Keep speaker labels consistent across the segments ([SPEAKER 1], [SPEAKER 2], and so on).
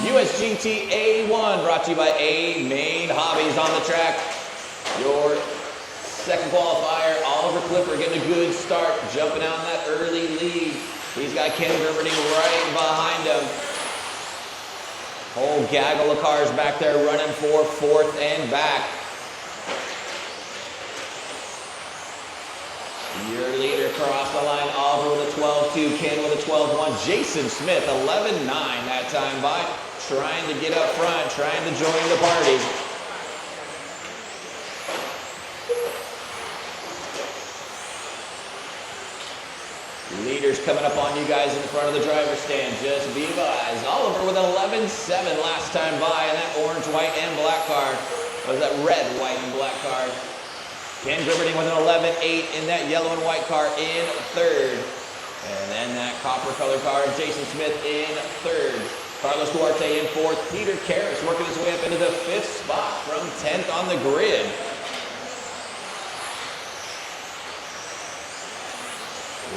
[SPEAKER 1] USGT AAA brought to you by A Main Hobbies on the track. Your second qualifier, Oliver Clipper, getting a good start, jumping out in that early lead. He's got Ken Gerberting right behind him. Whole gaggle of cars back there running for fourth and back. Your leader across the line, Oliver with a 12-2, Ken with a 12-1, Jason Smith 11-9 that time by, trying to get up front, trying to join the party. Leaders coming up on you guys in the front of the driver's stand, just be advised. Oliver with an 11-7 last time by in that orange, white, and black car. Or was that red, white, and black car? Ken Gerberting with an 11-8 in that yellow and white car in third. And then that copper color car, Jason Smith in third. Carlos Duarte in fourth. Peter Karras working his way up into the fifth spot from 10th on the grid.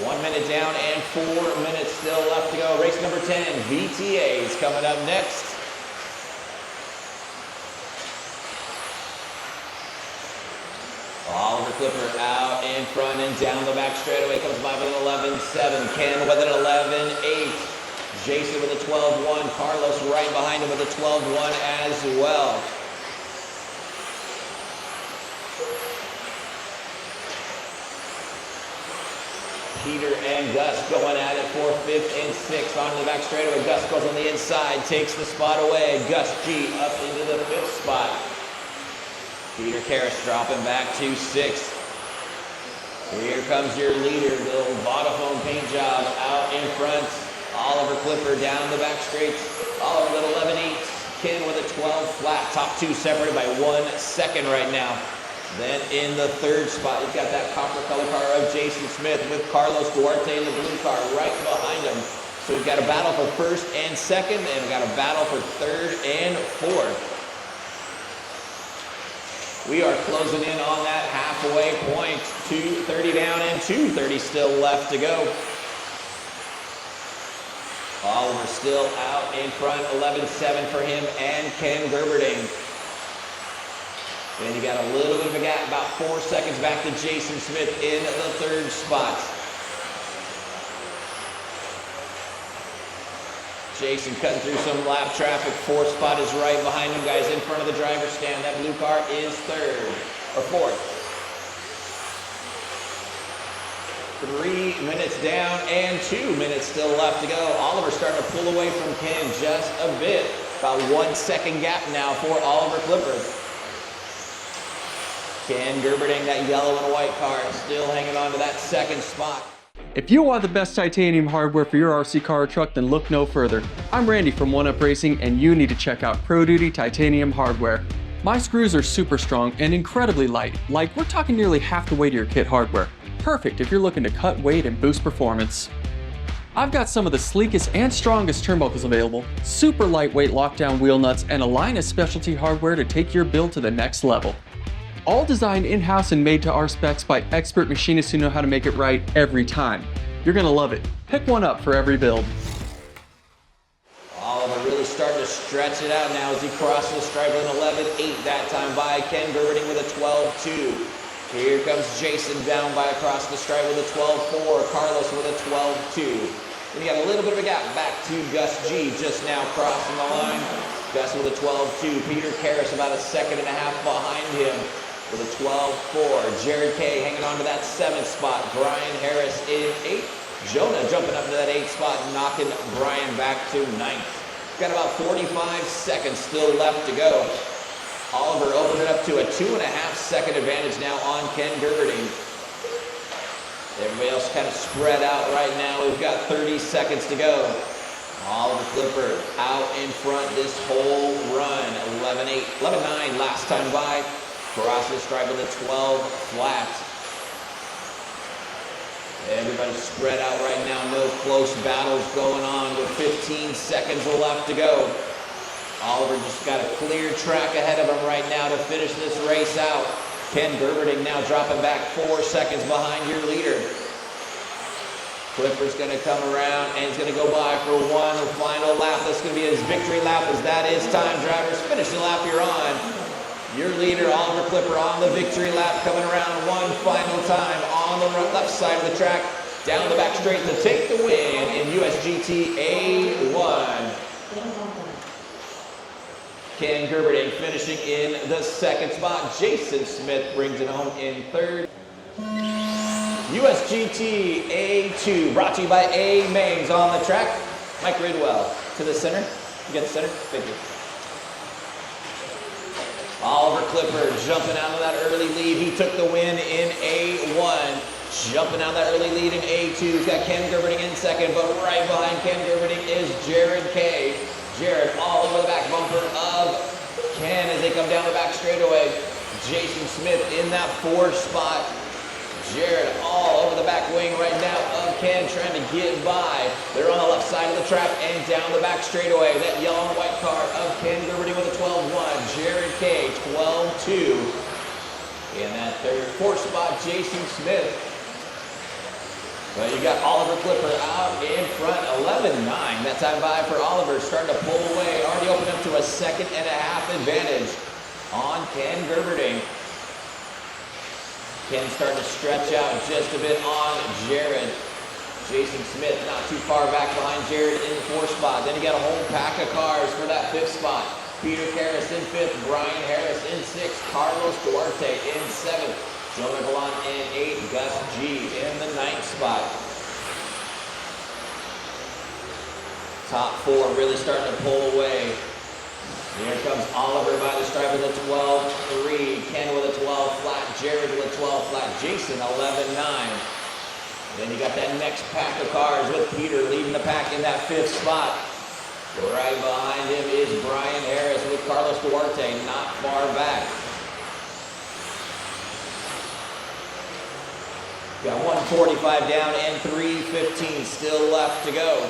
[SPEAKER 1] One minute down and 4 minutes still left to go. Race number 10, VTA is coming up next. Oliver Clipper out in front and down the back straightaway comes by with an 11-7. Ken with an 11-8. Jason with a 12-1. Carlos right behind him with a 12-1 as well. Peter and Gus going at it for 5th and 6th on the back straightaway. Gus goes on the inside, takes the spot away. Gus G up into the 5th spot. Peter Karras dropping back to 6th. Here comes your leader, the little Vodafone paint job out in front. Oliver Clipper down the back straight. Oliver with 11-8. Ken with a 12 flat. Top two separated by 1 second right now. Then in the third spot, you've got that copper color car of Jason Smith with Carlos Duarte in the blue car right behind him. So we've got a battle for first and second, and we've got a battle for third and fourth. We are closing in on that halfway point. 2:30 down and 2:30 still left to go. Oliver still out in front, 11-7 for him and Ken Gerberting. And you got a little bit of a gap, about 4 seconds back to Jason Smith in the third spot. Jason cutting through some lap traffic. 4th spot is right behind him, guys, in front of the driver's stand. That blue car is fourth. 3 minutes down and 2 minutes still left to go. Oliver starting to pull away from Ken just a bit. About 1 second gap now for Oliver Clipper. Ken Gerberting, that yellow and white car, still hanging on to that second spot.
[SPEAKER 2] If you want the best titanium hardware for your RC car or truck, then look no further. I'm Randy from One Up Racing, and you need to check out Pro Duty Titanium Hardware. My screws are super strong and incredibly light, like we're talking nearly half the weight of your kit hardware. Perfect if you're looking to cut weight and boost performance. I've got some of the sleekest and strongest turnbuckles available, super lightweight lockdown wheel nuts, and a line of specialty hardware to take your build to the next level. All designed in-house and made to our specs by expert machinists who know how to make it right every time. You're gonna love it. Pick one up for every build.
[SPEAKER 1] Oliver really starting to stretch it out now as he crosses the stripe with an 11-8 that time by Ken Gerberting with a 12-2. Here comes Jason down by across the stripe with a 12-4. Carlos with a 12-2. Then you got a little bit of a gap back to Gus G just now crossing the line. Gus with a 12-2. Peter Karras about a second and a half behind him with a 12-4. Jared K hanging on to that 7th spot. Brian Harris in 8th. Jonah jumping up to that 8th spot, knocking Brian back to 9th. Got about 45 seconds still left to go. Oliver opening up to a 2.5 second advantage now on Ken Gerberting. Everybody else kind of spread out right now. We've got 30 seconds to go. Oliver Clipper out in front this whole run. 11-8, 11-9 last time by. Cross the stripe with a 12 flat. Everybody spread out right now. No close battles going on with 15 seconds left to go. Oliver just got a clear track ahead of him right now to finish this race out. Ken Gerberting now dropping back 4 seconds behind your leader. Clipper's going to come around and he's going to go by for one final lap. That's going to be his victory lap as that is time. Drivers, finish the lap you're on. Your leader, Oliver Clipper, on the victory lap, coming around one final time on the left side of the track, down the back straight to take the win in USGT A1. Ken Gerberding finishing in the second spot. Jason Smith brings it home in third. USGT A2, brought to you by A Mains on the track. Mike Ridwell to the center. You get the center? Thank you. Oliver Clipper jumping out of that early lead. He took the win in A1. Jumping out of that early lead in A2. He's got Ken Gerberding in second, but right behind Ken Gerberding is Jared Kay. Jared all over the back bumper of Ken as they come down the back straightaway. Jason Smith in that fourth spot. Jared all over the back wing right now of Ken, trying to get by. They're on the left side of the track and down the back straightaway. That yellow and white car of Ken Gerberding with a 12-1. Jared Kay, 12-2. In that fourth spot, Jason Smith. But you got Oliver Clipper out in front, 11-9. That time by for Oliver, starting to pull away. Already opened up to a 1.5 seconds advantage on Ken Gerberding. Ken starting to stretch out just a bit on Jared. Jason Smith not too far back behind Jared in the fourth spot. Then you got a whole pack of cars for that fifth spot. Peter Karras in fifth, Brian Harris in sixth, Carlos Duarte in seventh, Jonah Gallant in eighth, Gus G in the ninth spot. Top four really starting to pull away. Here comes Oliver by the stripe with a 12-3, Ken with a 12 flat, Jared with a 12 flat, Jason 11-9. Then you got that next pack of cars with Peter leading the pack in that fifth spot. Right behind him is Brian Harris with Carlos Duarte not far back. Got 145 down and 3:15 still left to go.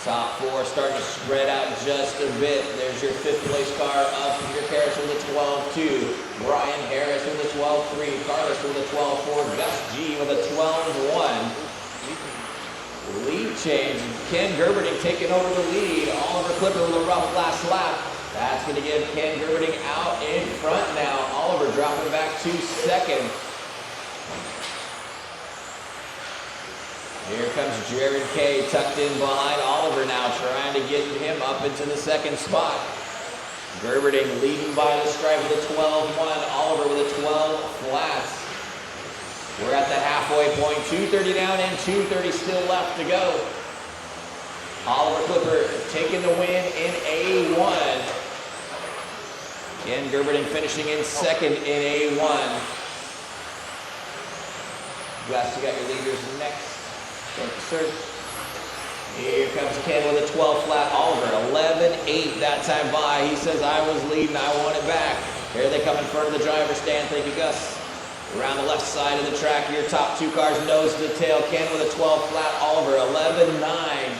[SPEAKER 1] Top four starting to spread out just a bit. There's your fifth place car of Peter Karras with a 12-2. Brian Harris with a 12-3. Carlos with a 12-4. Gus G with a 12-1. Lead change. Ken Gerberding taking over the lead. Oliver Clipper with a rough last lap. That's going to give Ken Gerberding out in front now. Oliver dropping back to second. Here comes Jared Kay tucked in behind Oliver now, trying to get him up into the second spot. Gerberding leading by the stripe with a 12-1, Oliver with a 12 flats. We're at the halfway point, 2:30 down and 2:30 still left to go. Oliver Clipper taking the win in A1. Ken Gerberding finishing in second in A1. Gus, you got your leaders next. Thank you, sir. Here comes Ken with a 12 flat. Oliver, 11-8 that time by. He says, I was leading, I want it back. Here they come in front of the driver's stand. Thank you, Gus. Around the left side of the track, your top two cars nose to tail. Ken with a 12 flat. Oliver, 11-9.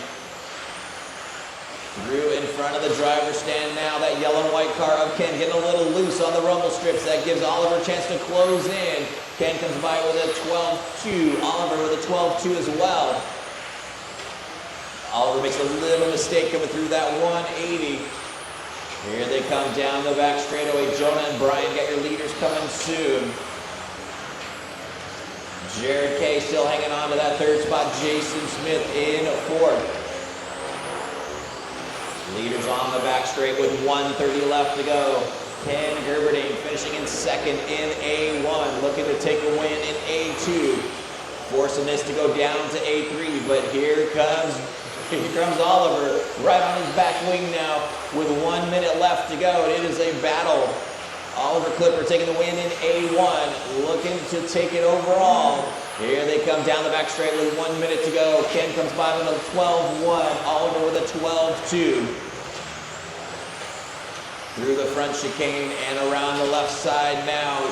[SPEAKER 1] Through in front of the driver's stand now. That yellow and white car of Ken getting a little loose on the rumble strips. That gives Oliver a chance to close in. Ken comes by with a 12-2. Oliver with a 12-2 as well. Oliver makes a little mistake coming through that 180. Here they come down the back straightaway. Jonah and Brian got your leaders coming soon. Jared Kay still hanging on to that third spot. Jason Smith in fourth. Leaders on the back straight with 1:30 left to go. Ken Gerberding finishing in second in A1, looking to take a win in A2. Forcing this to go down to A3, but here comes Oliver right on his back wing now with 1 minute left to go. And it is a battle. Oliver Clipper taking the win in A1, looking to take it overall. Here they come down the back straight with 1 minute to go. Ken comes by with a 12-1, Oliver with a 12-2. Through the front chicane and around the left side now.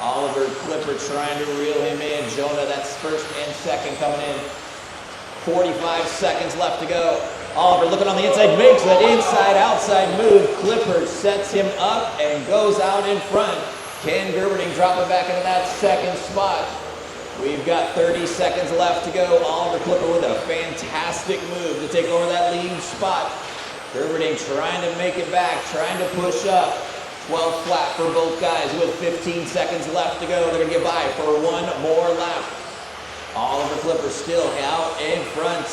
[SPEAKER 1] Oliver Clipper trying to reel him in. Jonah, that's first and second coming in. 45 seconds left to go. Oliver looking on the inside, makes that inside-outside move. Clipper sets him up and goes out in front. Ken Gerberding dropping back into that second spot. We've got 30 seconds left to go. Oliver Clipper with a fantastic move to take over that lead spot. Gerberding trying to make it back, trying to push up. 12 flat for both guys with 15 seconds left to go. They're going to get by for one more lap. Oliver Clipper still out in front.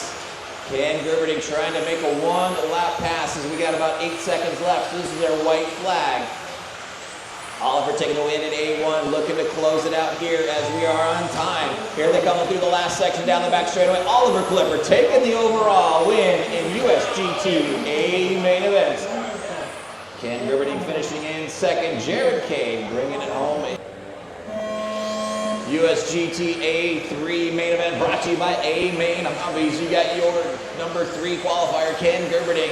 [SPEAKER 1] Ken Gerberding trying to make a one-lap pass as we got about 8 seconds left. This is their white flag. Oliver taking the win in A1, looking to close it out here as we are on time. Here they come through the last section down the back straightaway. Oliver Clipper taking the overall win in USGT AA main event. Ken Gerberding finishing in second. Jared Kay bringing it home. USGT A3 main event brought to you by A-Main Hobbies. You got your number 3 qualifier, Ken Gerberding,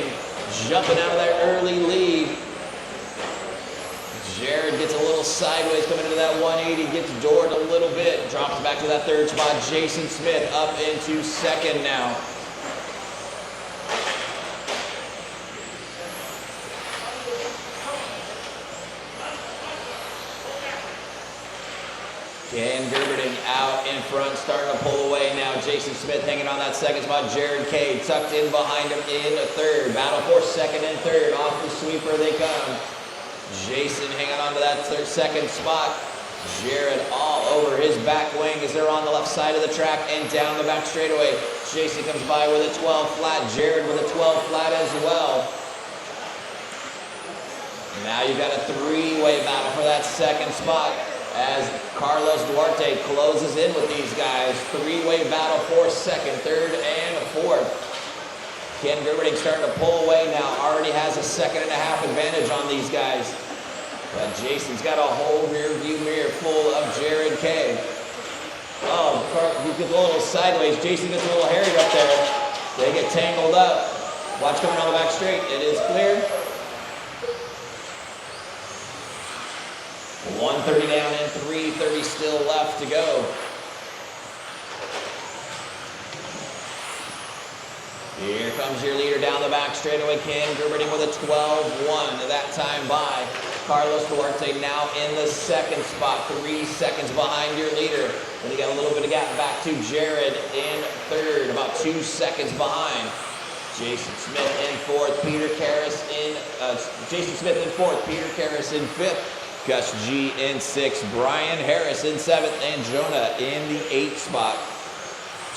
[SPEAKER 1] jumping out of that early lead. Jared gets a little sideways coming into that 180, gets doored a little bit, drops back to that third spot. Jason Smith up into second now. Ken Gerberding out in front, starting to pull away now. Jason Smith hanging on that second spot. Jared Kay tucked in behind him in third. Battle for second and third. Off the sweeper they come. Jason hanging on to that second spot. Jared all over his back wing as they're on the left side of the track and down the back straightaway. Jason comes by with a 12 flat. Jared with a 12 flat as well. Now you've got a three-way battle for that second spot as Carlos Duarte closes in with these guys. Three-way battle for second, third, and fourth. Ken Gerberding starting to pull away now. Already has a second and a half advantage on these guys. But Jason's got a whole rear view mirror full of Jared Kay. Oh, he gets a little sideways. Jason gets a little hairy up there. They get tangled up. Watch coming around the back straight. It is clear. 130 down and 330 still left to go. Here comes your leader down the back straightaway. Ken Gerberding with a 12-1 that time by. Carlos Duarte now in the second spot, 3 seconds behind your leader. Then you got a little bit of gap back to Jared in third, about 2 seconds behind. Jason Smith in fourth, Peter Karras in, Jason Smith in fourth, Peter Karras in fifth. Gus G in sixth, Brian Harris in seventh, and Jonah in the 8th spot.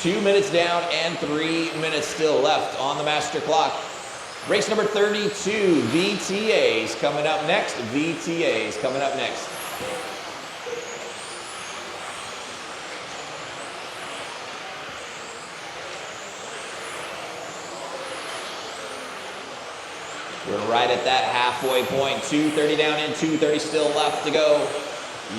[SPEAKER 1] 2 minutes down and 3 minutes still left on the master clock. Race number 32, VTAs coming up next. VTAs coming up next. We're right at that halfway point. 230 down and 230 still left to go.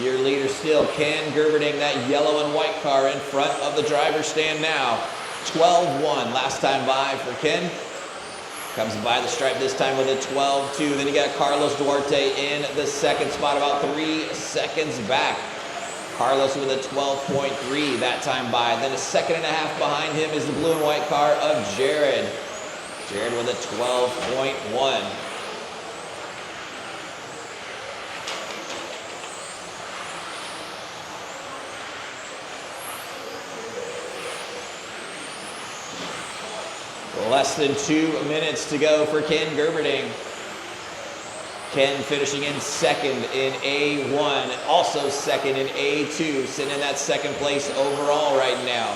[SPEAKER 1] Your leader still, Ken Gerberding, that yellow and white car in front of the driver's stand now. 12-1 last time by for Ken. Comes by the stripe this time with a 12-2. Then you got Carlos Duarte in the second spot, about 3 seconds back. Carlos with a 12.3 that time by. Then a second and a half behind him is the blue and white car of Jared. Jared with a 12.1. Less than 2 minutes to go for Ken Gerberding. Ken finishing in second in A1, also second in A2, sitting in that second place overall right now.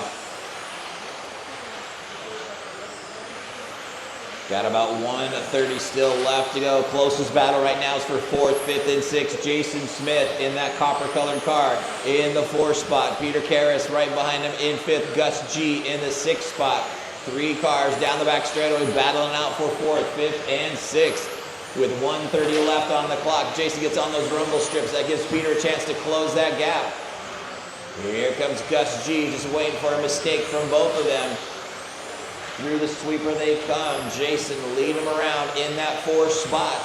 [SPEAKER 1] Got about 130 still left to go. Closest battle right now is for fourth, fifth, and sixth. Jason Smith in that copper-colored car in the 4th spot. Peter Karras right behind him in 5th. Gus G in the 6th spot. 3 cars down the back straightaway battling out for 4th, 5th, and 6th. With 130 left on the clock, Jason gets on those rumble strips. That gives Peter a chance to close that gap. Here comes Gus G, just waiting for a mistake from both of them. Through the sweeper they come. Jason leading them around in that 4th spot.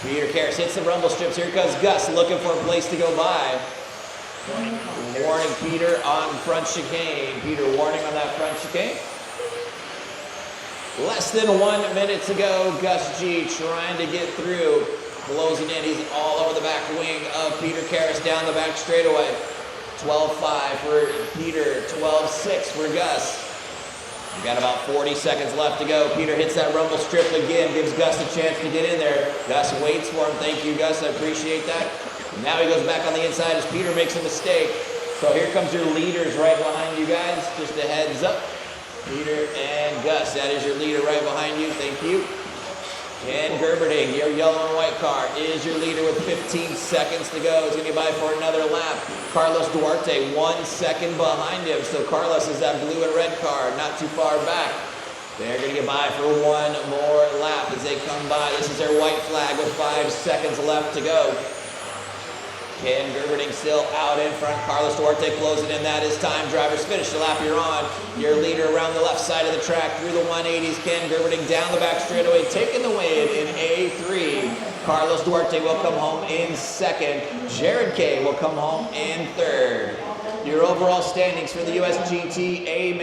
[SPEAKER 1] Peter Karras hits the rumble strips. Here comes Gus looking for a place to go by. Warning Peter on front chicane. Peter warning on that front chicane. Less than 1 minute to go. Gus G trying to get through. Closing in. He's all over the back wing of Peter Karras down the back straightaway. 12.5 for Peter, 12.6 for Gus. We got about 40 seconds left to go. Peter hits that rumble strip again, gives Gus a chance to get in there. Gus waits for him. Thank you, Gus. I appreciate that. Now he goes back on the inside as Peter makes a mistake. So here comes your leaders right behind you guys. Just a heads up. Peter and Gus. That is your leader right behind you. Thank you. Ken Gerberding, your yellow and white car, is your leader with 15 seconds to go. He's going to get by for another lap. Carlos Duarte, 1 second behind him. So Carlos is that blue and red car, not too far back. They're going to get by for one more lap as they come by. This is their white flag with 5 seconds left to go. Ken Gerberding still out in front. Carlos Duarte closing in. That is time. Drivers, finish the lap you're on. Your leader around the left side of the track through the 180s. Ken Gerberding down the back straightaway, taking the win in A3. Carlos Duarte will come home in second. Jared K will come home in third. Your overall standings for the USGT AAA